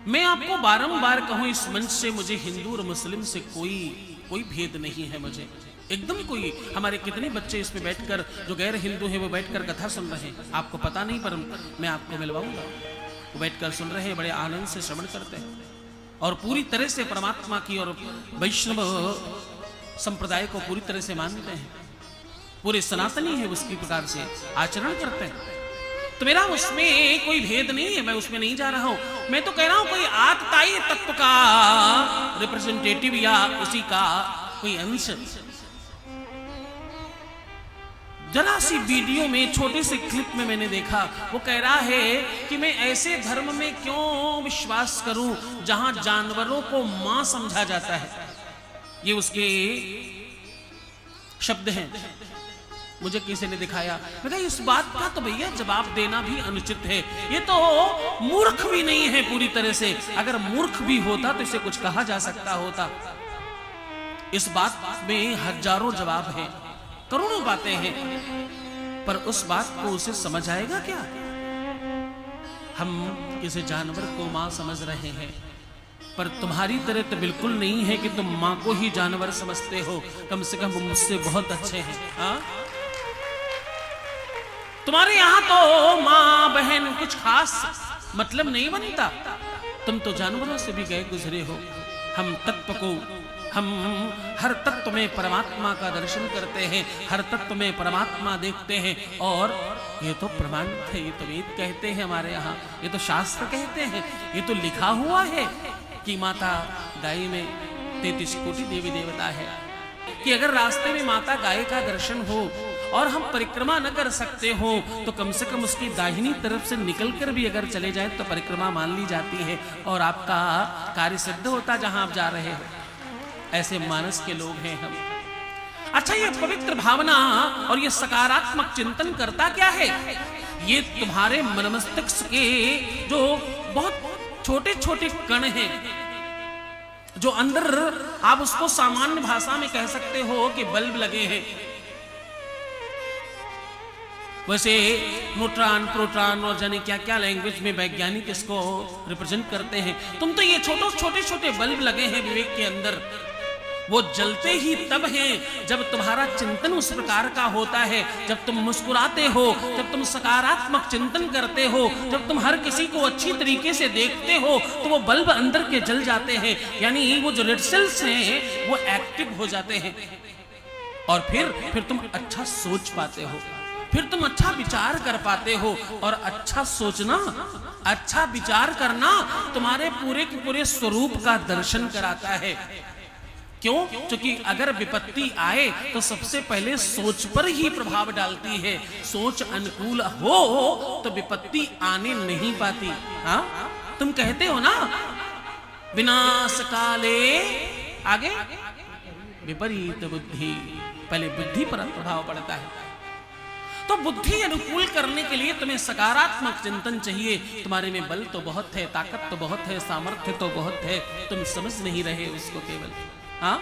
मैं आपको बारंबार कहूं इस मंच से, मुझे हिंदू और मुस्लिम से कोई भेद नहीं है। मुझे एकदम कोई, हमारे कितने बच्चे इसमें बैठकर जो गैर हिंदू हैं वो बैठकर कथा सुन रहे हैं, आपको पता नहीं, पर मैं आपको मिलवाऊंगा। वो बैठकर सुन रहे हैं, बड़े आनंद से श्रवण करते हैं और पूरी तरह से परमात्मा की और वैष्णव संप्रदाय को पूरी तरह से मानते हैं, पूरे सनातनी है उसकी प्रकार से आचरण करते हैं। तो मेरा उसमें कोई भेद नहीं है, मैं उसमें नहीं जा रहा हूं। मैं तो कह रहा हूं कोई आतताई तत्व का रिप्रेजेंटेटिव या उसी का कोई अंश। जरा सी वीडियो में, छोटे से क्लिप में मैंने देखा, वो कह रहा है कि मैं ऐसे धर्म में क्यों विश्वास करूं जहां जानवरों को मां समझा जाता है। ये उसके शब्द हैं, मुझे किसी ने दिखाया। मैं कहा इस बात का तो भैया जवाब देना भी अनुचित है, ये तो मूर्ख भी नहीं है पूरी तरह से। अगर मूर्ख भी होता तो इसे कुछ कहा जा सकता होता। इस बात में हजारों जवाब हैं, करोड़ों बातें हैं, पर उस बात को उसे समझ आएगा क्या? हम किसी जानवर को मां समझ रहे हैं, पर तुम्हारी तरह तो बिल्कुल नहीं है कि तुम मां को ही जानवर समझते हो। कम से कम मुझसे बहुत अच्छे हैं। हाँ, तुम्हारे यहां तो मां बहन कुछ खास मतलब नहीं बनता, तुम तो जानवरों से भी गए गुजरे हो। हम तत्व को, हम हर तत्व में परमात्मा का दर्शन करते हैं, हर तत्व में परमात्मा देखते हैं। और ये तो प्रमाणित है, ये तो वेद कहते हैं हमारे यहाँ, ये तो शास्त्र कहते हैं, ये तो लिखा हुआ है कि माता गाय में 33 कोटि देवी देवता है, कि अगर रास्ते में माता गाय का दर्शन हो और हम परिक्रमा न कर सकते हो तो कम से कम उसकी दाहिनी तरफ से निकलकर भी अगर चले जाए तो परिक्रमा मान ली जाती है और आपका कार्य सिद्ध होता जहां आप जा रहे हो। ऐसे मानस के लोग हैं हम। अच्छा, ये पवित्र भावना और ये सकारात्मक चिंतन करता क्या है? ये तुम्हारे मन मस्तिष्क के जो बहुत छोटे छोटे कण हैं, जो अंदर, आप उसको सामान्य भाषा में कह सकते हो कि बल्ब लगे हैं। वैसे न्यूट्रॉन, प्रोटॉन और जाने क्या क्या लैंग्वेज में वैज्ञानिक इसको रिप्रेजेंट करते हैं। तुम तो ये छोटे छोटे बल्ब लगे हैं विवेक के अंदर, वो जलते ही तब हैं जब तुम्हारा चिंतन उस प्रकार का होता है, जब तुम मुस्कुराते हो, जब तुम सकारात्मक चिंतन करते हो, जब तुम हर किसी को अच्छी तरीके से देखते हो तो वो बल्ब अंदर के जल जाते हैं। यानी वो जो रेड सेल्स हैं वो एक्टिव हो जाते हैं और फिर तुम अच्छा सोच पाते हो, फिर तुम अच्छा विचार कर पाते हो। और अच्छा सोचना, अच्छा विचार करना तुम्हारे पूरे के पूरे स्वरूप का दर्शन कराता है। क्यों? क्योंकि अगर विपत्ति आए तो सबसे पहले सोच पर ही प्रभाव डालती है। सोच अनुकूल हो तो विपत्ति आने नहीं पाती। हाँ, तुम कहते हो ना, विनाश काले आगे विपरीत बुद्धि, पहले बुद्धि पर प्रभाव पड़ता है। तो बुद्धि अनुकूल करने के लिए तुम्हें सकारात्मक चिंतन चाहिए। तुम्हारे में बल तो बहुत है, ताकत तो बहुत है, सामर्थ्य तो बहुत है, तुम समझ नहीं रहे उसको केवल। हाँ,